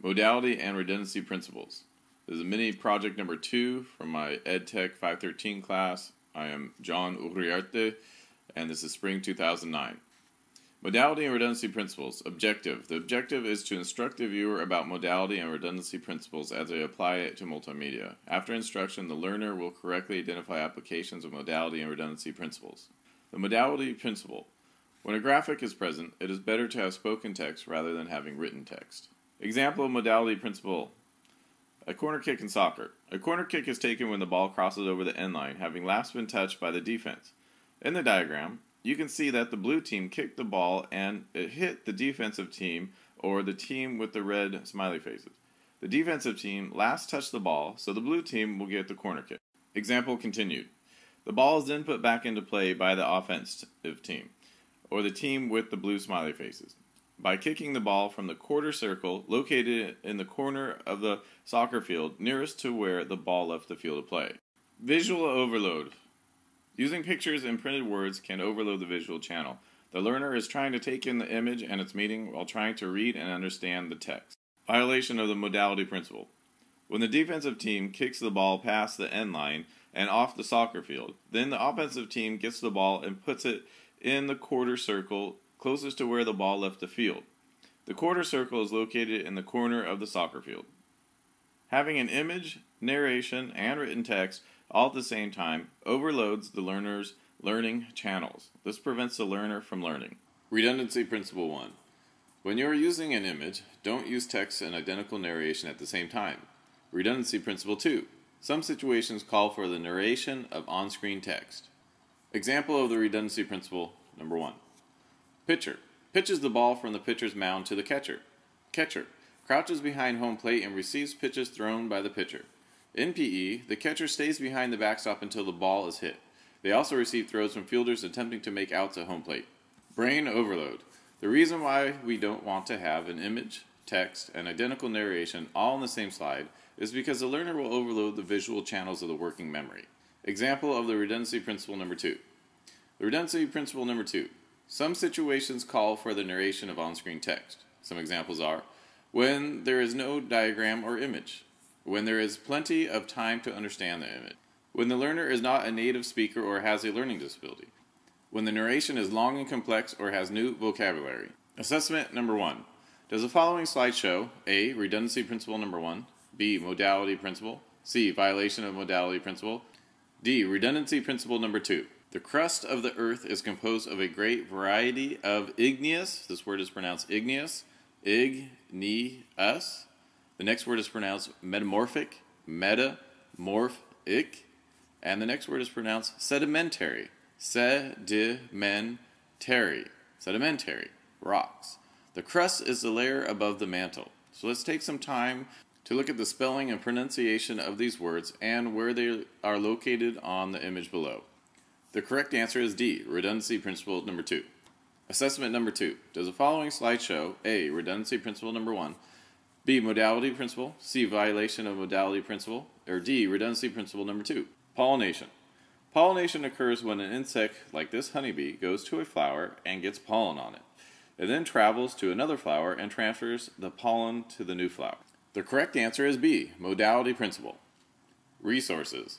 Modality and redundancy principles. This is mini project number 2 from my EdTech 513 class. I am John Uriarte, and this is spring 2009. Modality and redundancy principles. Objective. The objective is to instruct the viewer about modality and redundancy principles as they apply it to multimedia. After instruction, the learner will correctly identify applications of modality and redundancy principles. The modality principle. When a graphic is present, it is better to have spoken text rather than having written text. Example of modality principle. A corner kick in soccer. A corner kick is taken when the ball crosses over the end line, having last been touched by the defense. In the diagram, you can see that the blue team kicked the ball and it hit the defensive team, or the team with the red smiley faces. The defensive team last touched the ball, so the blue team will get the corner kick. Example continued. The ball is then put back into play by the offensive team, or the team with the blue smiley faces, by kicking the ball from the quarter circle located in the corner of the soccer field nearest to where the ball left the field of play. Visual overload. Using pictures and printed words can overload the visual channel. The learner is trying to take in the image and its meaning while trying to read and understand the text. Violation of the modality principle. When the defensive team kicks the ball past the end line and off the soccer field, then the offensive team gets the ball and puts it in the quarter circle closest to where the ball left the field. The quarter circle is located in the corner of the soccer field. Having an image, narration, and written text all at the same time overloads the learner's learning channels. This prevents the learner from learning. Redundancy Principle 1. When you are using an image, don't use text and identical narration at the same time. Redundancy Principle 2. Some situations call for the narration of on-screen text. Example of the redundancy principle number 1. Pitcher. Pitches the ball from the pitcher's mound to the catcher. Catcher. Crouches behind home plate and receives pitches thrown by the pitcher. In PE, the catcher stays behind the backstop until the ball is hit. They also receive throws from fielders attempting to make outs at home plate. Brain overload. The reason why we don't want to have an image, text, and identical narration all on the same slide is because the learner will overload the visual channels of the working memory. Example of the redundancy principle number 2. The redundancy principle number 2. Some situations call for the narration of on-screen text. Some examples are when there is no diagram or image, when there is plenty of time to understand the image, when the learner is not a native speaker or has a learning disability, when the narration is long and complex or has new vocabulary. Assessment number 1. Does the following slide show A. Redundancy principle number 1, B. Modality principle, C. Violation of modality principle, D. Redundancy principle number 2. The crust of the earth is composed of a great variety of igneous, this word is pronounced igneous, igneous. The next word is pronounced metamorphic, metamorphic, and the next word is pronounced sedimentary, sedimentary, rocks. The crust is the layer above the mantle. So let's take some time to look at the spelling and pronunciation of these words and where they are located on the image below. The correct answer is D, redundancy principle number 2. Assessment number 2. Does the following slide show A, redundancy principle number 1, B, modality principle, C, violation of modality principle, or D, redundancy principle number 2? Pollination. Pollination occurs when an insect, like this honeybee, goes to a flower and gets pollen on it. It then travels to another flower and transfers the pollen to the new flower. The correct answer is B, modality principle. Resources.